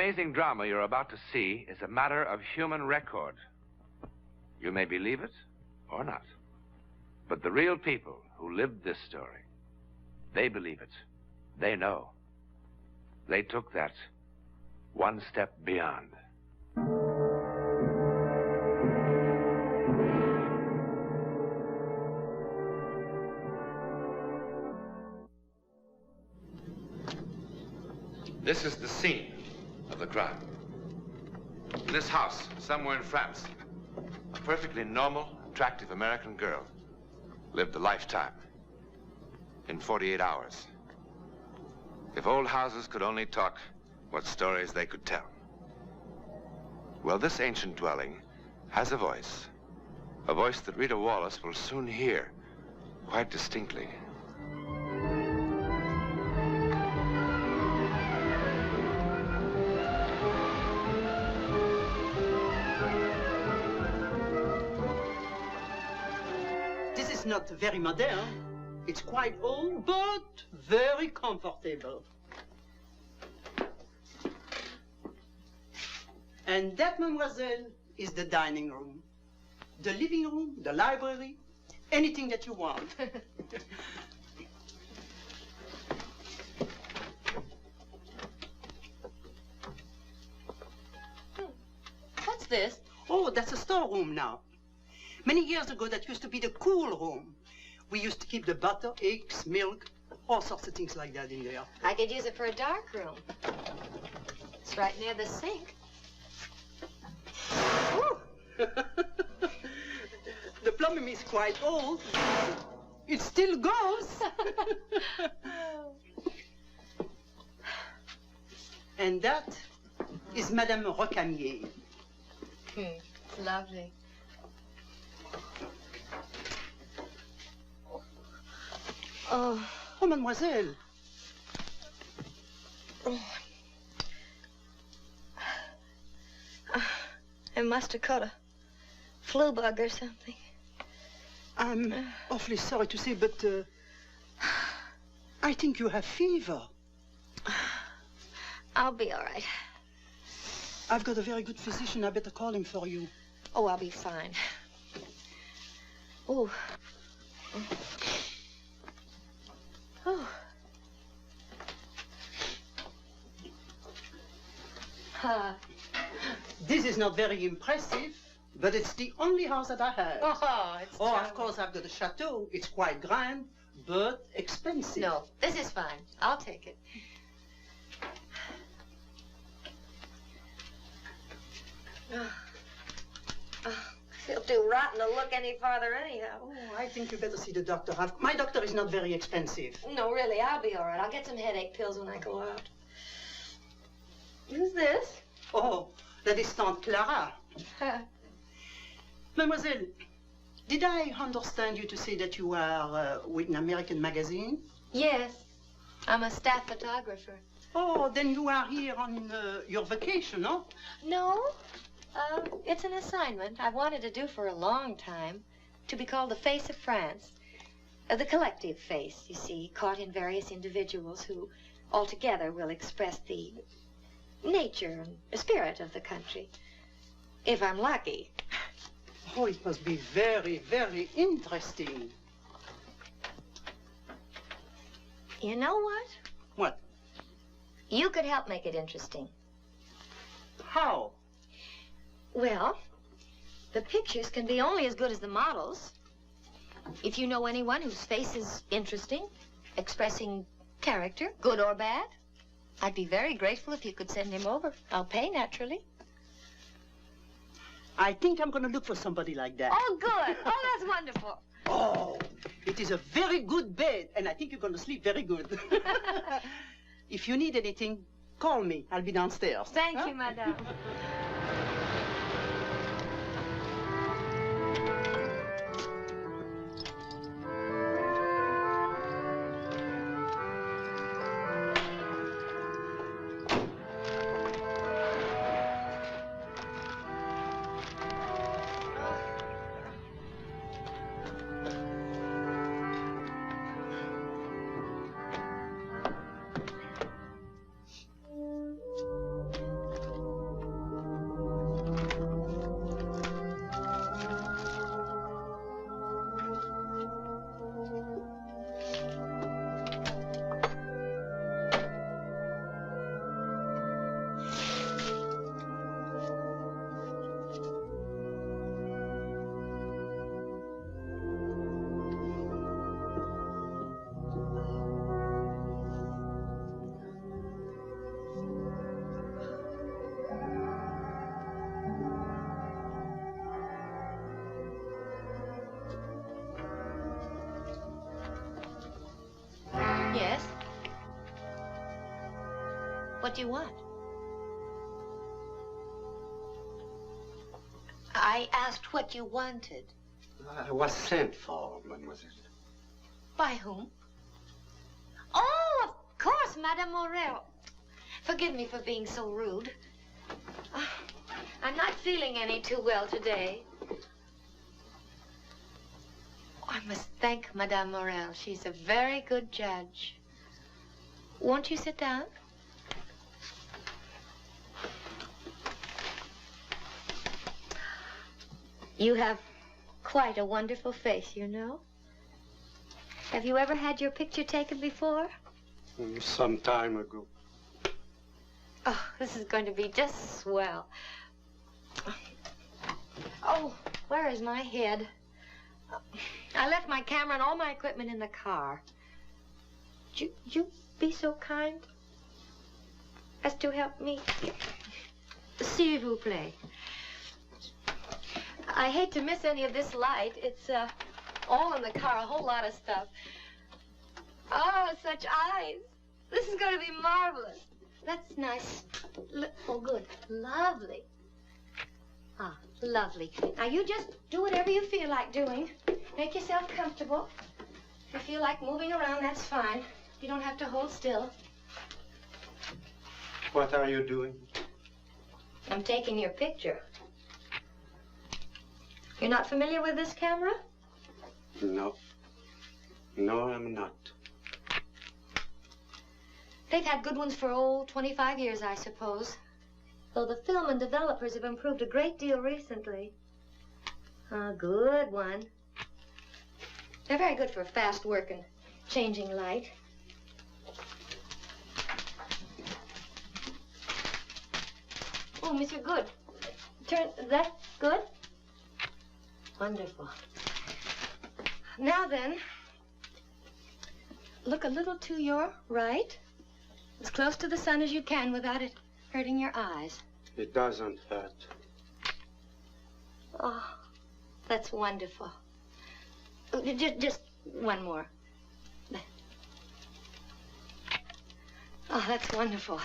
amazing drama you're about to see is a matter of human record. You may believe it or not. But the real people who lived this story, they believe it. They know. They took that one step beyond. This is the scene of the crime. In this house, somewhere in France, a perfectly normal, attractive American girl lived a lifetime in 48 hours. If old houses could only talk, what stories they could tell. Well, this ancient dwelling has a voice that Rita Wallace will soon hear quite distinctly. This is not very modern. It's quite old, but very comfortable. And that, mademoiselle, is the dining room. The living room, the library, anything that you want. What's this? Oh, that's a storeroom now. Many years ago, that used to be the cool room. We used to keep the butter, eggs, milk, all sorts of things like that in there. I could use it for a dark room. It's right near the sink. The plumbing is quite old. It still goes. And that is Madame Rocamier. Lovely. Oh, mademoiselle. Oh. I must have caught a flu bug or something. I'm awfully sorry to say, but I think you have fever. I'll be all right. I've got a very good physician. I better call him for you. Oh, I'll be fine. Oh. Oh. This is not very impressive, but it's the only house that I have. Oh, it's Oh, terrible. of course, I've got a chateau. It's quite grand, but expensive. No, this is fine. I'll take it. Feel too rotten to look any farther anyhow. Oh, I think you better see the doctor. My doctor is not very expensive. No, really, I'll be all right. I'll get some headache pills when I go out. Who's this? Oh, that is Tante Clara. Mademoiselle, did I understand you to say that you are with an American magazine? Yes, I'm a staff photographer. Oh, then you are here on your vacation, no? No, it's an assignment I've wanted to do for a long time, to be called the face of France. The collective face, you see, caught in various individuals who altogether will express the nature and spirit of the country. If I'm lucky. Oh, it must be very, very interesting. You know what? What? You could help make it interesting. How? Well, the pictures can be only as good as the models. If you know anyone whose face is interesting, expressing character, good or bad, I'd be very grateful if you could send him over. I'll pay, naturally. I think I'm going to look for somebody like that. Oh, good. Oh, that's wonderful. Oh, it is a very good bed, and I think you're going to sleep very good. If you need anything, call me. I'll be downstairs. Thank you, madame. What do you want? I asked what you wanted. I was sent for, mademoiselle. By whom? Oh, of course, Madame Morel. Forgive me for being so rude. I'm not feeling any too well today. I must thank Madame Morel. She's a very good judge. Won't you sit down? You have quite a wonderful face, you know. Have you ever had your picture taken before? Some time ago. Oh, this is going to be just swell. Oh, where is my head? I left my camera and all my equipment in the car. Would you be so kind as to help me? S'il vous plaît. I hate to miss any of this light. It's all in the car, a whole lot of stuff. Oh, such eyes. This is going to be marvelous. That's nice. Oh, good. Lovely. Ah, lovely. Now, you just do whatever you feel like doing. Make yourself comfortable. If you feel like moving around, that's fine. You don't have to hold still. What are you doing? I'm taking your picture. You're not familiar with this camera? No. No, I'm not. They've had good ones for, 25 years, I suppose. Though the film and developers have improved a great deal recently. A good one. They're very good for fast work and changing light. Oh, Monsieur Good. Turn, that good? Wonderful. Now then, look a little to your right. As close to the sun as you can without it hurting your eyes. It doesn't hurt. Oh, that's wonderful. Just one more. Oh, that's wonderful.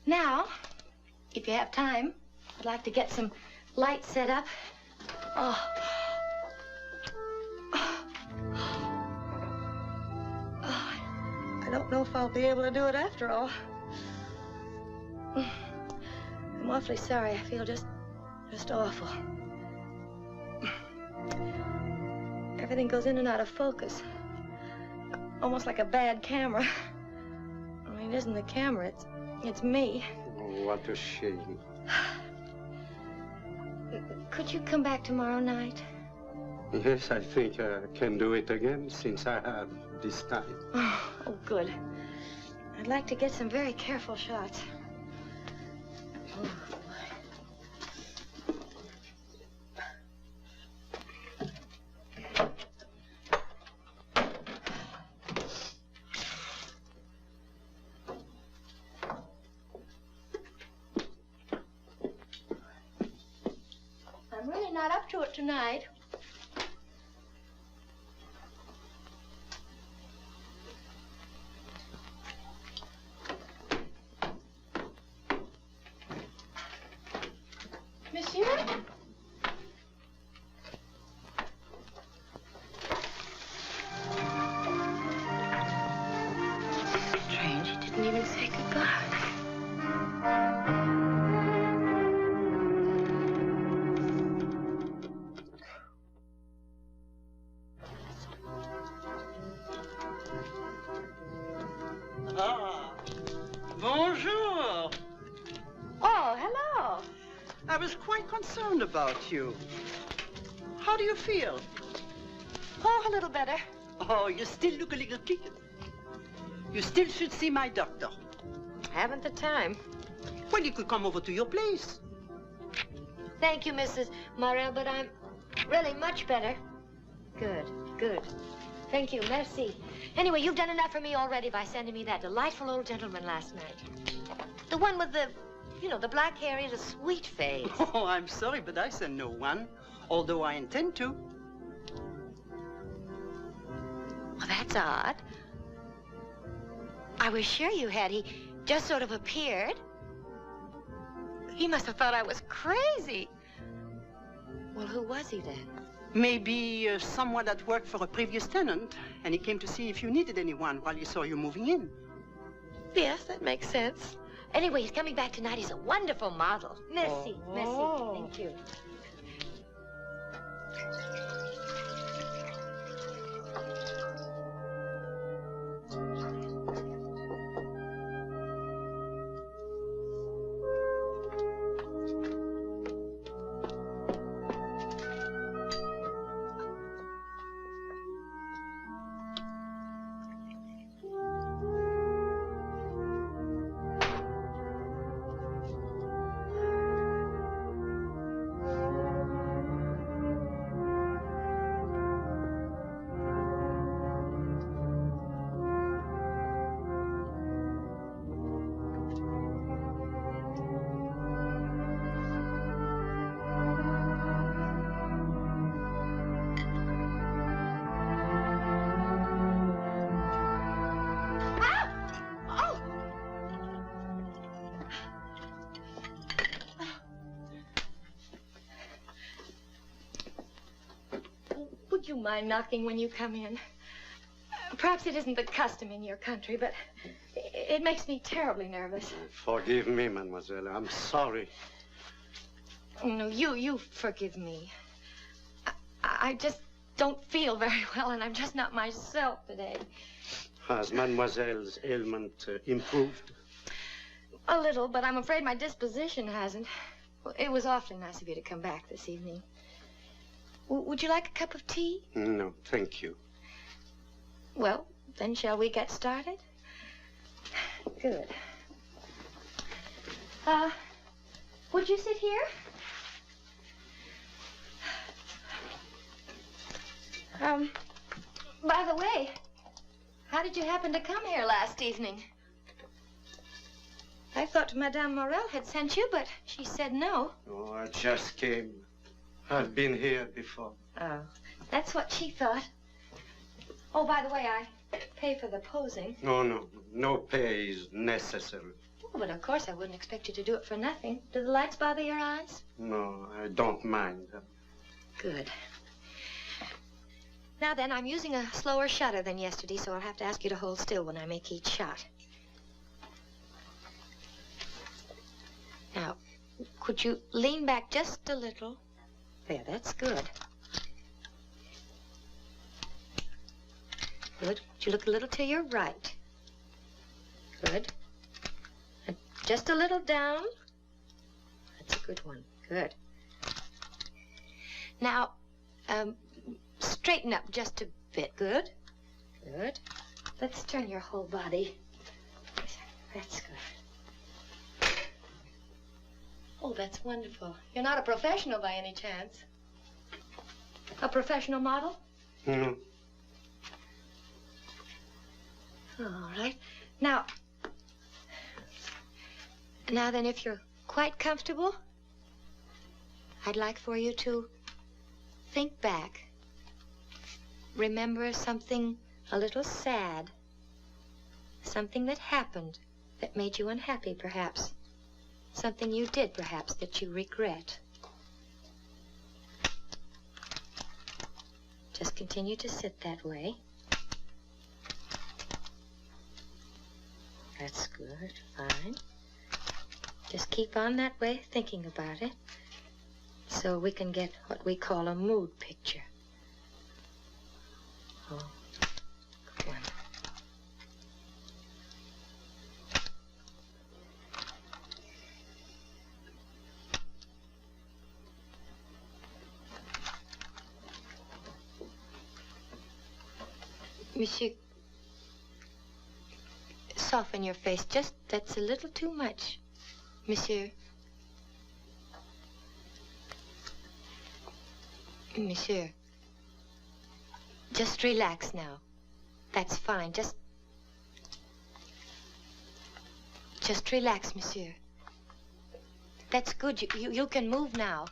Now, if you have time, I'd like to get some light set up. Oh. I don't know if I'll be able to do it after all. I'm awfully sorry. I feel just awful. Everything goes in and out of focus. Almost like a bad camera. I mean, it isn't the camera, it's me. Oh, what a shame. Could you come back tomorrow night? Yes, I think I can do it again since I have this time. Oh, good. I'd like to get some very careful shots. Oh, I'm really not up to it tonight. Monsieur? Strange, he didn't even say goodbye. Ah, bonjour. Oh, hello. I was quite concerned about you. How do you feel? Oh, a little better. Oh, you still look a little kid. You still should see my doctor. Haven't the time. Well, you could come over to your place. Thank you, Mrs. Morel, but I'm really much better. Good, good. Thank you, merci. Anyway, you've done enough for me already by sending me that delightful old gentleman last night. The one with the, you know, the black hair, he had a sweet face. Oh, I'm sorry, but I send no one, although I intend to. Well, that's odd. I was sure you had. just sort of appeared. He must have thought I was crazy. Well, who was he then? Maybe someone that worked for a previous tenant, and he came to see if you needed anyone while he saw you moving in. Yes, that makes sense. Anyway, he's coming back tonight. He's a wonderful model. Merci, merci. Thank you. Would you mind knocking when you come in? Perhaps it isn't the custom in your country, but it makes me terribly nervous. Forgive me, mademoiselle. I'm sorry. No, you forgive me. I just don't feel very well, and I'm just not myself today. Has mademoiselle's ailment improved? A little, but I'm afraid my disposition hasn't. Well, it was awfully nice of you to come back this evening. Would you like a cup of tea? No, thank you. Well, then shall we get started? Good. Would you sit here? By the way, how did you happen to come here last evening? I thought Madame Morel had sent you, but she said no. Oh, I just came. I've been here before. Oh, that's what she thought. Oh, by the way, I pay for the posing. No pay is necessary. Oh, but of course I wouldn't expect you to do it for nothing. Do the lights bother your eyes? No, I don't mind. Good. Now then, I'm using a slower shutter than yesterday, so I'll have to ask you to hold still when I make each shot. Now, could you lean back just a little? There, that's good. Good. Would you look a little to your right? Good. And just a little down. That's a good one. Good. Now, straighten up just a bit. Good. Good. Let's turn your whole body. That's good. Oh, that's wonderful. You're not a professional by any chance? A professional model? No. All right. Now then, if you're quite comfortable, I'd like for you to think back. Remember something a little sad. Something that happened that made you unhappy, perhaps. Something you did, perhaps, that you regret. Just continue to sit that way. That's good, fine. Just keep on that way, thinking about it, so we can get what we call a mood picture. Oh, good one. Monsieur, soften your face. Just, that's a little too much. Monsieur. Monsieur. Just relax now. That's fine. Just relax, monsieur. That's good. You can move now.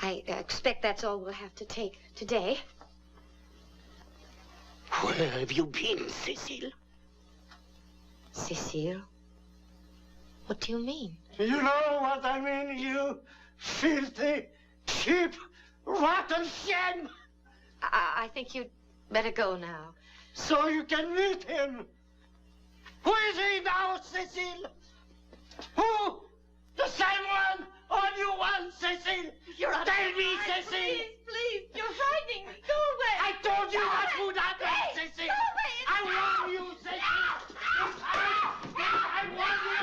I expect that's all we'll have to take today. Where have you been, Cecile? Cecile? What do you mean? You know what I mean, you filthy, cheap, rotten shame! I think you'd better go now. So you can meet him. Who is he now, Cecile? Who? The same one or new one, Cecile? You're out Tell of me, your mind. Cecile. Please, you're frightening me. Go away. I told you Go what away. would happen, Please, Cecile. go away. I warn you, Cecile. I warn you.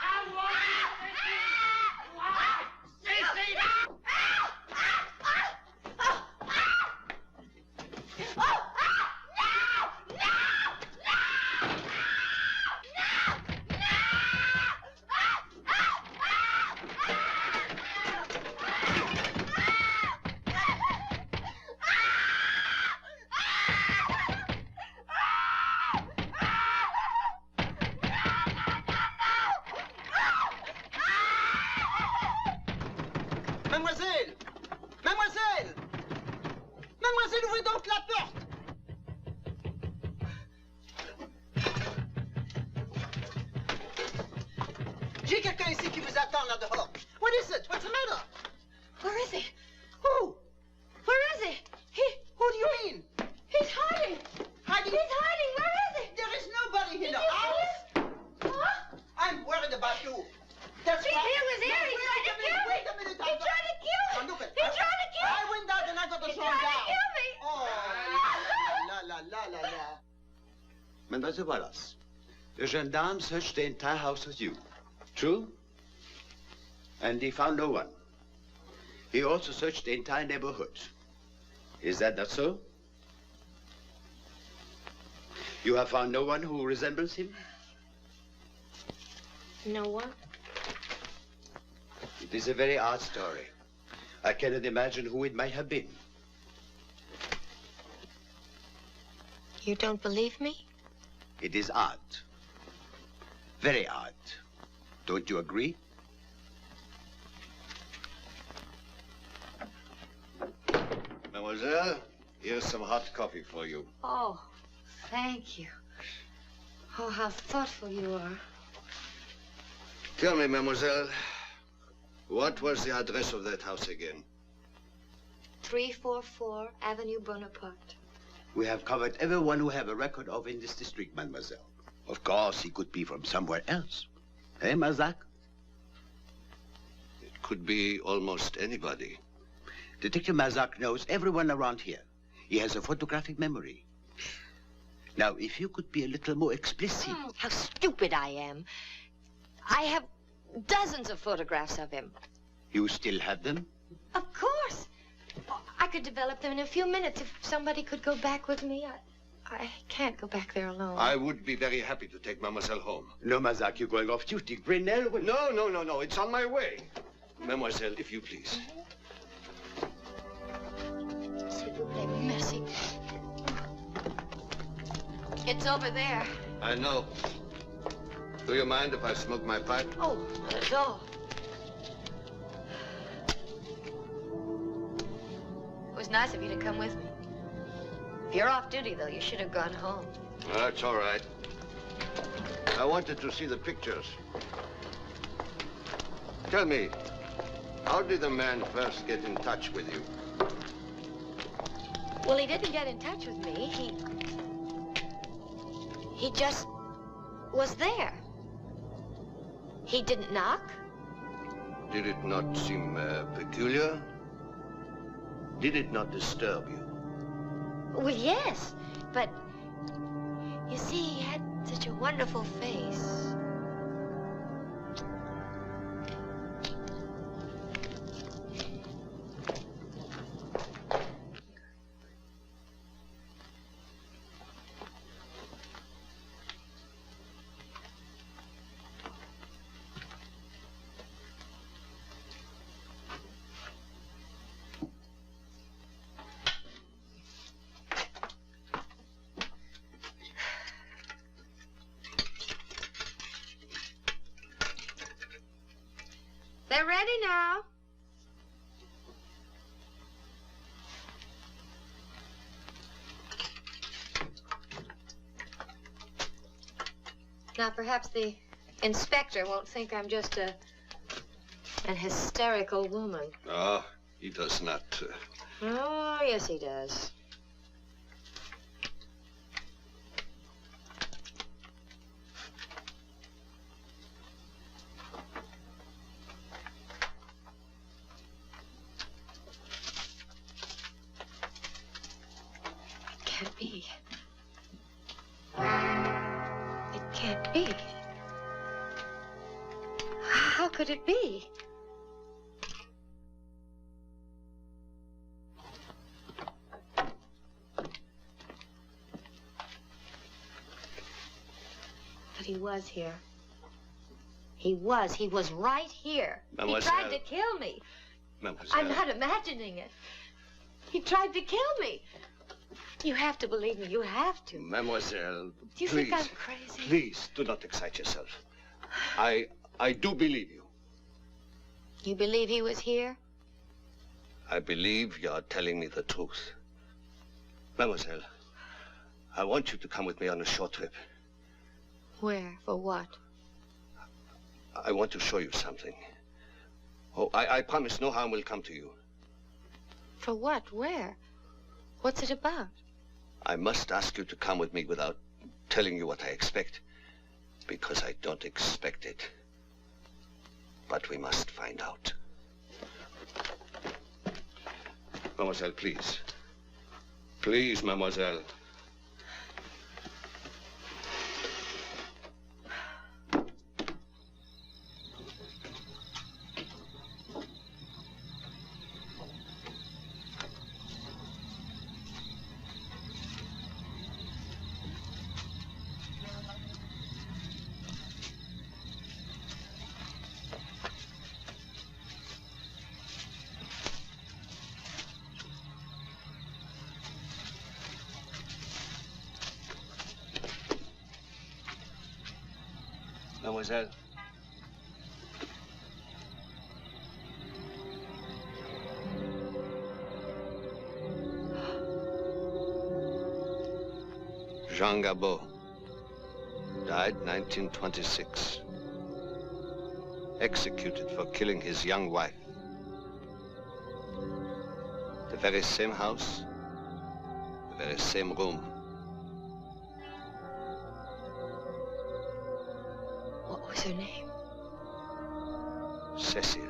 I warn you, Cecile. Cecile. Mademoiselle! Mademoiselle! Mademoiselle, ouvrez donc la porte! J'ai quelqu'un ici qui vous attend là dehors. What is it? What's the matter? Where is he? Who? Where is he? Who do you mean? He's hiding. Hiding? He's hiding. Where is he? There is nobody in the Did you house. see him? Huh? I'm worried about you. That's He why. was here. He tried to kill me. Wait a minute. He tried to kill me. Now, look at- He tried to kill me. I went out and I got the He song tried to down. kill me. Oh, la la la la la. Mademoiselle Wallace, the gendarme searched the entire house with you. True? And he found no one. He also searched the entire neighborhood. Is that not so? You have found no one who resembles him? No one? It is a very odd story. I cannot imagine who it might have been. You don't believe me? It is odd. Very odd. Don't you agree? Mademoiselle, here's some hot coffee for you. Oh, thank you. Oh, how thoughtful you are. Tell me, mademoiselle, what was the address of that house again? 344 Avenue Bonaparte. We have covered everyone who have a record of in this district, mademoiselle. Of course, he could be from somewhere else. Eh, Mazak? It could be almost anybody. Detective Mazak knows everyone around here. He has a photographic memory. Now, if you could be a little more explicit. How stupid I am. I have dozens of photographs of him. You still have them? Of course. I could develop them in a few minutes if somebody could go back with me. I can't go back there alone. I would be very happy to take Mademoiselle home. No, Mazak, you're going off duty. Grinnell will... No. It's on my way. Mademoiselle, if you please. S'il vous plaît, merci. It's over there. I know. Do you mind if I smoke my pipe? Oh, not at all. It was nice of you to come with me. If you're off duty, though, you should have gone home. Well, that's all right. I wanted to see the pictures. Tell me, how did the man first get in touch with you? Well, he didn't get in touch with me. He just was there. He didn't knock. Did it not seem peculiar? Did it not disturb you? Well, yes, but you see, he had such a wonderful face. They're ready now. Now, perhaps the inspector won't think I'm just an hysterical woman. Oh, he does not. Oh, yes, he does. It can't be. It can't be. How could it be? But he was here. He was right here. Mademoiselle. He tried to kill me. Mademoiselle. I'm not imagining it. He tried to kill me. You have to believe me. You have to. Mademoiselle, Do you please, think I'm crazy? please, do not excite yourself. I do believe you. You believe he was here? I believe you are telling me the truth. Mademoiselle, I want you to come with me on a short trip. Where? For what? I want to show you something. Oh, I promise no harm will come to you. For what? Where? What's it about? I must ask you to come with me without telling you what I expect, because I don't expect it. But we must find out. Mademoiselle, please. Please, mademoiselle. Mademoiselle. Jean Gabot died 1926. Executed for killing his young wife. The very same house, the very same room. What was her name? Cecile.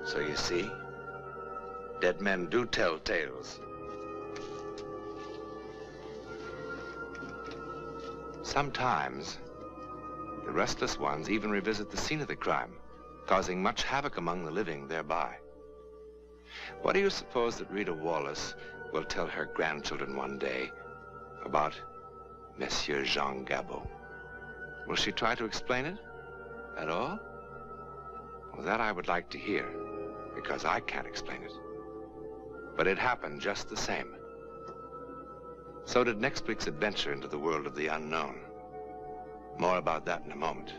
So you see, dead men do tell tales. Sometimes, the restless ones even revisit the scene of the crime, causing much havoc among the living thereby. What do you suppose that Rita Wallace will tell her grandchildren one day about Monsieur Jean Gabot? Will she try to explain it at all? Well, that I would like to hear, because I can't explain it. But it happened just the same. So did next week's adventure into the world of the unknown. More about that in a moment.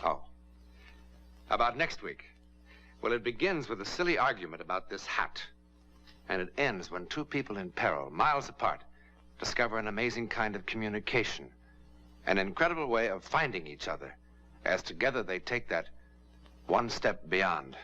Oh, about next week. Well, it begins with a silly argument about this hat. And it ends when two people in peril, miles apart, discover an amazing kind of communication. An incredible way of finding each other, as together they take that one step beyond.